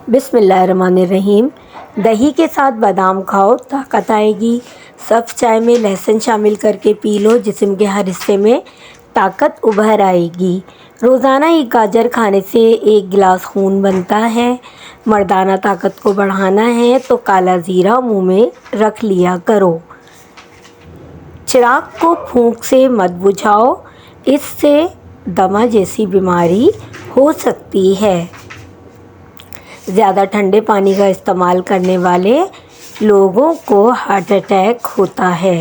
بسم اللہ الرحمن الرحیم۔ دہی کے ساتھ بادام کھاؤ، طاقت آئے گی۔ سبز چائے میں لہسن شامل کر کے پی لو، جسم کے ہر حصے میں طاقت ابھر آئے گی۔ روزانہ ایک گاجر کھانے سے 1 گلاس خون بنتا ہے۔ مردانہ طاقت کو بڑھانا ہے تو کالا زیرہ منہ میں رکھ لیا کرو۔ چراغ کو پھونک سے مت بجھاؤ، اس سے دمہ جیسی بیماری ہو سکتی ہے۔ زیادہ ٹھنڈے پانی کا استعمال کرنے والے لوگوں کو ہارٹ اٹیک ہوتا ہے۔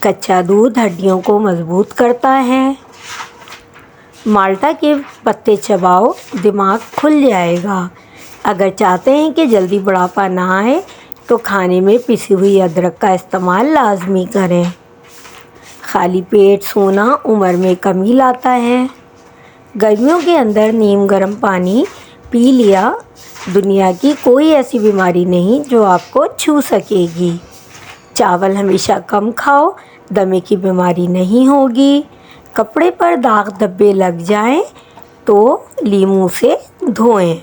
کچا دودھ ہڈیوں کو مضبوط کرتا ہے۔ مالٹا کے پتے چباؤ، دماغ کھل جائے گا۔ اگر چاہتے ہیں کہ جلدی بڑھاپا نہ آئے تو کھانے میں پسی ہوئی ادرک کا استعمال لازمی کریں۔ خالی پیٹ سونا عمر میں کمی لاتا ہے۔ گرمیوں کے اندر نیم گرم پانی پی لیا، دنیا کی کوئی ایسی بیماری نہیں جو آپ کو چھو سکے گی۔ چاول ہمیشہ کم کھاؤ، دمے کی بیماری نہیں ہوگی۔ کپڑے پر داغ دھبے لگ جائیں تو لیموں سے دھوئیں۔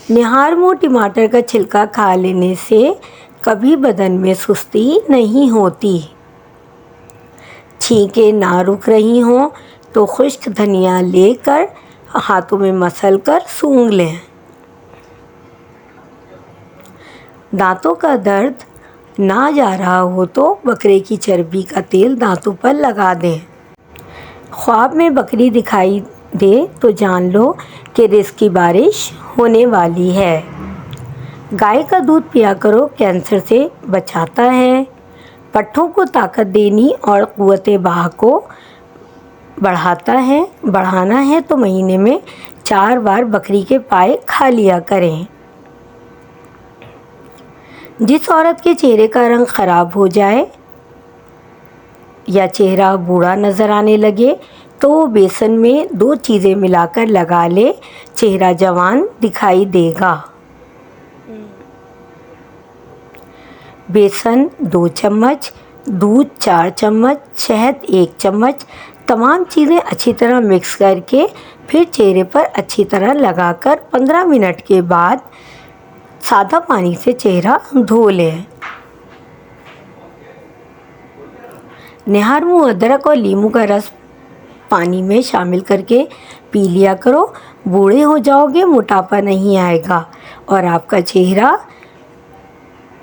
نہار منہ ٹماٹر کا چھلکا کھا لینے سے کبھی بدن میں سستی نہیں ہوتی۔ چھینکیں نہ رک رہی ہوں تو خشک دھنیا لے کر ہاتھوں میں مسل کر سونگھ لیں۔ دانتوں کا درد نہ جا رہا ہو تو بکرے کی چربی کا تیل دانتوں پر لگا دیں۔ خواب میں بکری دکھائی دے تو جان لو کہ رزق کی بارش ہونے والی ہے۔ گائے کا دودھ پیا کرو، کینسر سے بچاتا ہے۔ پٹھوں کو طاقت دینی اور قوت بہا کو بڑھانا ہے تو مہینے میں 4 بار بکری کے پائے کھا لیا کریں۔ جس عورت کے چہرے کا رنگ خراب ہو جائے یا چہرہ بوڑھا نظر آنے لگے تو وہ بیسن میں 2 چیزیں ملا کر لگا لے، چہرہ جوان دکھائی دے گا۔ بیسن 2 چمچ، دودھ 4 چمچ، شہد 1 چمچ، تمام چیزیں اچھی طرح مکس کر کے پھر چہرے پر اچھی طرح لگا کر 15 منٹ کے بعد سادہ پانی سے چہرہ دھو لیں۔ نہار منہ ادرک اور لیموں کا رس پانی میں شامل کر کے پی لیا کرو۔ بوڑھے ہو جاؤ گے، موٹاپا نہیں آئے گا اور آپ کا چہرہ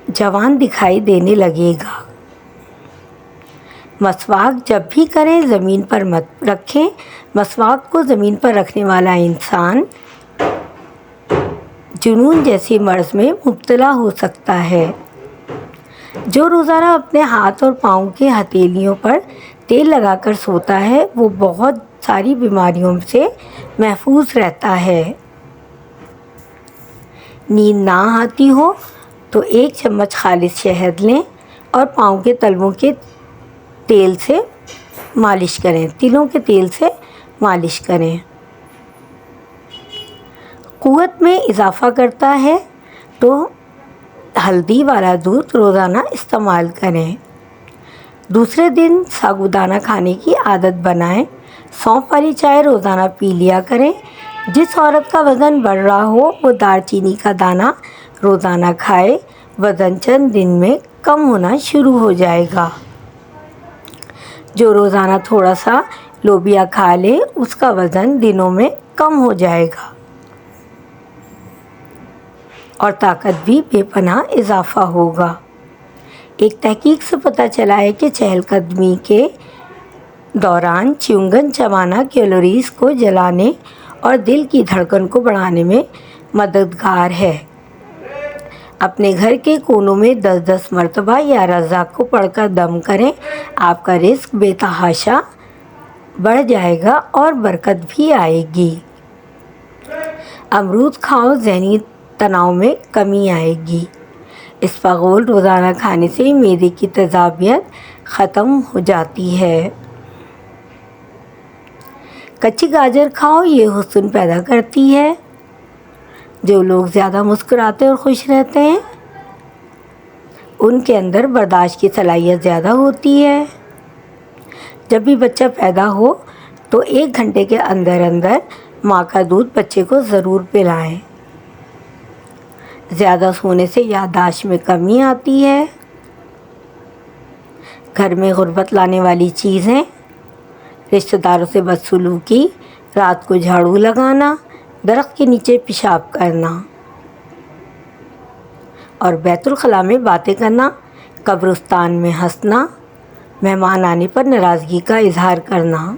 جوان دکھائی دینے لگے گا۔ مسواک جب بھی کریں زمین پر مت رکھیں۔ مسواک کو زمین پر رکھنے والا انسان جنون جیسی مرض میں مبتلا ہو سکتا ہے۔ جو روزانہ اپنے ہاتھ اور پاؤں کے ہتھیلیوں پر تیل لگا کر سوتا ہے وہ بہت ساری بیماریوں سے محفوظ رہتا ہے۔ نیند نہ آتی ہو تو 1 چمچ خالص شہد لیں اور پاؤں کے تلووں کے تیل سے مالش کریں، تلوں کے تیل سے مالش کریں۔ قوت میں اضافہ کرتا ہے تو ہلدی والا دودھ روزانہ استعمال کریں۔ دوسرے دن سابودانہ کھانے کی عادت بنائیں۔ سونف والی چائے روزانہ پی لیا کریں۔ جس عورت کا وزن بڑھ رہا ہو وہ دار چینی کا دانہ روزانہ کھائے، وزن چند دن میں کم ہونا شروع ہو جائے گا۔ جو روزانہ تھوڑا سا لوبیا کھا لے اس کا وزن دنوں میں کم ہو جائے گا اور طاقت بھی بے پناہ اضافہ ہوگا۔ ایک تحقیق سے پتہ چلا ہے کہ چہل قدمی کے دوران چیونگم چبانا کیلوریز کو جلانے اور دل کی دھڑکن کو بڑھانے میں مددگار ہے۔ اپنے گھر کے کونوں میں 10 مرتبہ یا رزاق کو پڑھ کر دم کریں، آپ کا رزق بے تحاشا بڑھ جائے گا اور برکت بھی آئے گی۔ امرود کھاؤ، ذہنی تناؤ میں کمی آئے گی۔ اسپاغول روزانہ کھانے سے معدے کی تیزابیت ختم ہو جاتی ہے۔ کچی گاجر کھاؤ، یہ حسن پیدا کرتی ہے۔ جو لوگ زیادہ مسکراتے اور خوش رہتے ہیں ان کے اندر برداشت کی صلاحیت زیادہ ہوتی ہے۔ جب بھی بچہ پیدا ہو تو 1 گھنٹے کے اندر ماں کا دودھ بچے کو ضرور پلائیں۔ زیادہ سونے سے یادداشت میں کمی آتی ہے۔ گھر میں غربت لانے والی چیزیں، رشتہ داروں سے بدسلوکی، رات کو جھاڑو لگانا، درخت کے نیچے پیشاب کرنا اور بیت الخلاء میں باتیں کرنا، قبرستان میں ہنسنا، مہمان آنے پر ناراضگی کا اظہار کرنا۔